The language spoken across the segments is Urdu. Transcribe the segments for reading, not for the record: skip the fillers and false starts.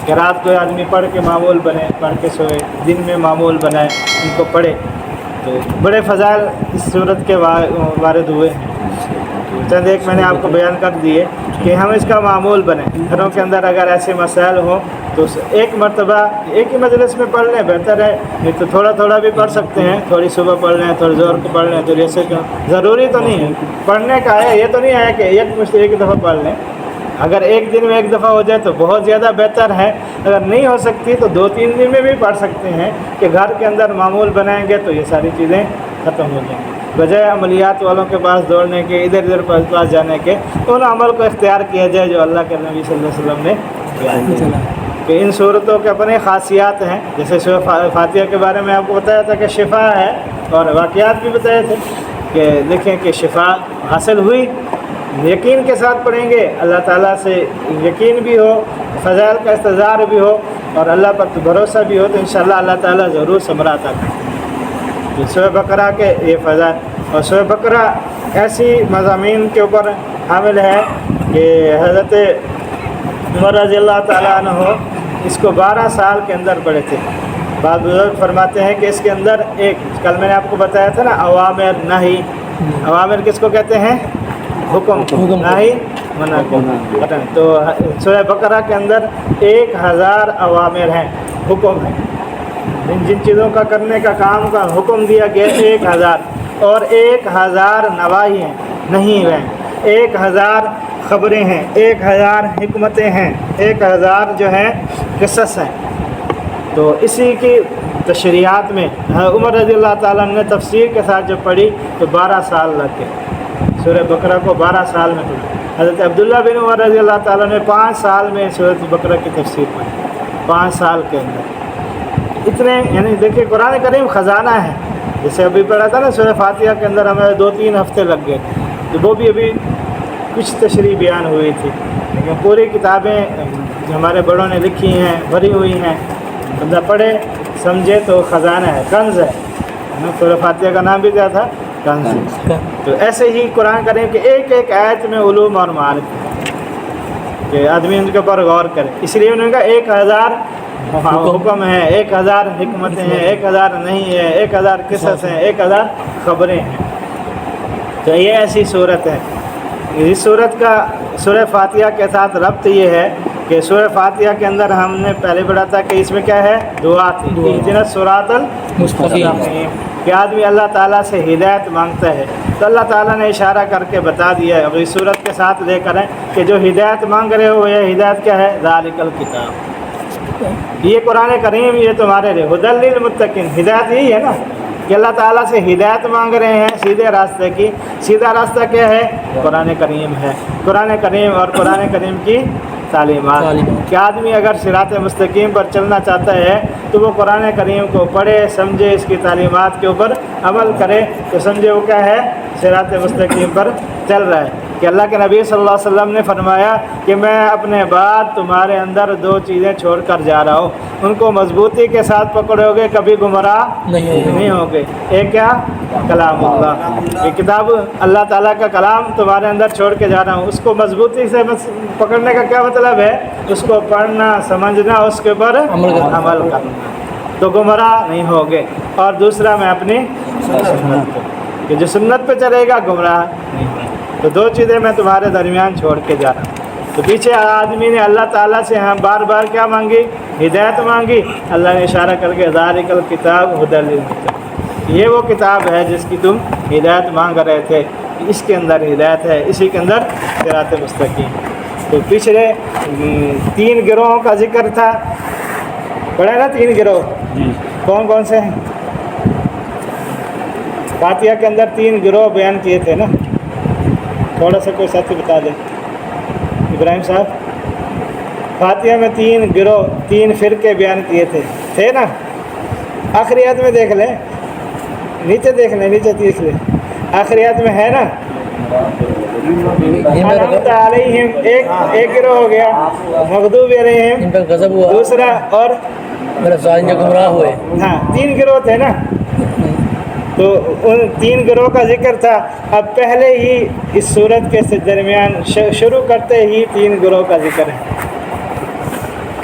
کہ رات کو آدمی پڑھ کے معمول بنے، پڑھ کے سوئے، دن میں معمول بنائے، ان کو پڑھے، تو بڑے فضائل اس صورت کے وارد ہوئے ہیں۔ چند ایک میں نے آپ کو بیان کر دیے کہ ہم اس کا معمول بنیں۔ گھروں کے اندر اگر ایسے مسائل ہوں تو ایک مرتبہ ایک ہی مجلس میں پڑھ لیں، بہتر ہے، نہیں تو تھوڑا تھوڑا بھی پڑھ سکتے ہیں، تھوڑی صبح پڑھ لیں، تھوڑی زور کو پڑھ لیں، تو جیسے کہ ضروری تو نہیں ہے پڑھنے کا ہے، یہ تو نہیں ہے کہ ایک دفعہ پڑھ لیں۔ اگر ایک دن میں ایک دفعہ ہو جائے تو بہت زیادہ بہتر ہے، اگر نہیں ہو سکتی تو 2-3 دن میں بھی پڑھ سکتے ہیں، کہ گھر کے اندر معمول بنائیں گے تو یہ ساری چیزیں ختم ہو جائیں گی، بجائے عملیات والوں کے پاس دوڑنے کے، ادھر ادھر پاس جانے کے۔ ان عمل کو اختیار کیا جائے جو اللہ کے نبی صلی اللہ علیہ وسلم نے بیان کیا، کہ ان صورتوں کے اپنے خاصیات ہیں۔ جیسے سورہ فاتحہ کے بارے میں آپ کو بتایا تھا کہ شفا ہے، اور واقعات بھی بتائے تھے کہ دیکھیں کہ شفا حاصل ہوئی، یقین کے ساتھ پڑھیں گے، اللہ تعالیٰ سے یقین بھی ہو، فضائل کا استظہار بھی ہو، اور اللہ پر بھروسہ بھی ہو، تو انشاءاللہ اللہ تعالیٰ ضرور ثمرہ عطا کرتے ہیں۔ سورہ بقرہ کے یہ فضائل، اور سورہ بقرہ ایسی مضامین کے اوپر حامل ہے کہ حضرت عمر رضی اللہ تعالیٰ عنہ اس کو 12 سال کے اندر پڑھے تھے۔ بعض بزرگ فرماتے ہیں کہ اس کے اندر ایک، کل میں نے آپ کو بتایا تھا نا، اوامر نہی، اوامر کس کو کہتے ہیں؟ حکم، نہی منع کو۔ تو سورہ بقرہ کے اندر 1000 اوامر ہیں، حکم ہیں، جن چیزوں کا کرنے کا کام کا حکم دیا گیا 1000، اور 1000 نواہی ہیں، نہیں ہیں، 1000 خبریں ہیں، 1000 حکمتیں ہیں، 1000 جو ہیں قصص ہیں۔ تو اسی کی تشریحات میں عمر رضی اللہ تعالیٰ نے تفسیر کے ساتھ جو پڑھی تو 12 سال لگ گئے، سورہ بقرہ کو 12 سال میں پڑھی۔ حضرت عبداللہ بن عمر رضی اللہ تعالیٰ نے 5 سال میں سورۃ بقرہ کی تفسیر پڑھی، 5 سال کے اندر اتنے، یعنی دیکھیں قرآن کریم خزانہ ہے۔ جیسے ابھی پڑھا تھا نا سورہ فاتحہ کے اندر ہمیں 2-3 ہفتے لگ گئے، تو وہ بھی ابھی کچھ تشریح بیان ہوئی تھی، لیکن پوری کتابیں ہمارے بڑوں نے لکھی ہیں، بھری ہوئی ہیں، بندہ پڑھے سمجھے تو خزانہ ہے، کنز ہے۔ سورہ فاتحہ کا نام بھی کیا تھا؟ کنز۔ تو ایسے ہی قرآن کریم کہ ایک ایک آیت میں علوم اور معارف، کہ آدمی ان کے اوپر غور کرے۔ اس لیے انہوں نے کہا 1000 حکم ہیں، 1000 حکمتیں ہیں، 1000 نہیں ہے، 1000 قصص ہیں، 1000 خبریں ہیں۔ تو یہ ایسی صورت ہے۔ اس صورت کا سورہ فاتحہ کے ساتھ ربط یہ ہے کہ سورہ فاتحہ کے اندر ہم نے پہلے پڑھا تھا کہ اس میں کیا ہے؟ دعا تھی، اہدنا الصراط المستقیم، کہ آدمی اللہ تعالیٰ سے ہدایت مانگتا ہے، تو اللہ تعالیٰ نے اشارہ کر کے بتا دیا ہے، اب اس صورت کے ساتھ لے کر کہ جو ہدایت مانگ رہے ہو، یہ ہدایت کیا ہے؟ ذالک الکتاب، یہ قرآن کریم یہ تمہارے لیے ھدی للمتقین، ہدایت یہی ہے نا، کہ اللہ تعالیٰ سے ہدایت مانگ رہے ہیں سیدھے راستے کی۔ سیدھا راستہ کیا ہے؟ قرآن کریم ہے، قرآن کریم اور قرآن کریم کی تعلیمات، کہ آدمی اگر صراط مستقیم پر چلنا چاہتا ہے تو وہ قرآن کریم کو پڑھے، سمجھے، اس کی تعلیمات کے اوپر عمل کرے، تو سمجھے وہ کیا ہے؟ صراط مستقیم پر چل رہا ہے۔ کہ اللہ کے نبی صلی اللہ علیہ وسلم نے فرمایا کہ میں اپنے بعد تمہارے اندر 2 چیزیں چھوڑ کر جا رہا ہوں، ان کو مضبوطی کے ساتھ پکڑو گے، کبھی گمراہ نہیں ہوگے۔ ایک کیا؟ کلام اللہ، یہ کتاب اللہ تعالیٰ کا کلام تمہارے اندر چھوڑ کے جا رہا ہوں، اس کو مضبوطی سے پکڑنے کا کیا مطلب ہے؟ اس کو پڑھنا، سمجھنا، اس کے اوپر عمل کرنا، تو گمراہ نہیں ہوگے۔ اور دوسرا میں اپنی سنت کو، کہ جو سنت پہ چلے گا گمراہ نہیں ہوگا۔ تو 2 چیزیں میں تمہارے درمیان چھوڑ کے جا رہا ہوں۔ تو پیچھے آدمی نے اللہ تعالیٰ سے بار بار کیا مانگی؟ ہدایت مانگی۔ اللہ نے اشارہ کر کے ذالک الکتاب ھدی للمتقین، یہ وہ کتاب ہے جس کی تم ہدایت مانگ رہے تھے، اس کے اندر ہدایت ہے، اسی کے اندر صراط مستقیم۔ تو پچھلے 3 گروہوں کا ذکر تھا، پڑھا نا 3 گروہ، کون کون سے ہیں؟ فاتحہ کے اندر 3 گروہ بیان کیے تھے نا، تھوڑا سا کوئی ساتھی بتا دیں۔ ابراہیم صاحب، فاتحہ میں 3 گروہ، 3 فرقے بیان کیے تھے نا؟ آخریات میں دیکھ لیں، نیچے دیکھ لیں، نیچے دیکھ لیں، آخریات میں ہے نا؟ انعمت علیہم ایک گروہ ہو گیا، مغضوب علیہم دوسرا، اور گمراہ ہوئے، ہاں 3 گروہ تھے نا؟ تو ان 3 گروہ کا ذکر تھا۔ اب پہلے ہی اس صورت کے درمیان شروع کرتے ہی 3 گروہ کا ذکر ہے۔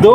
2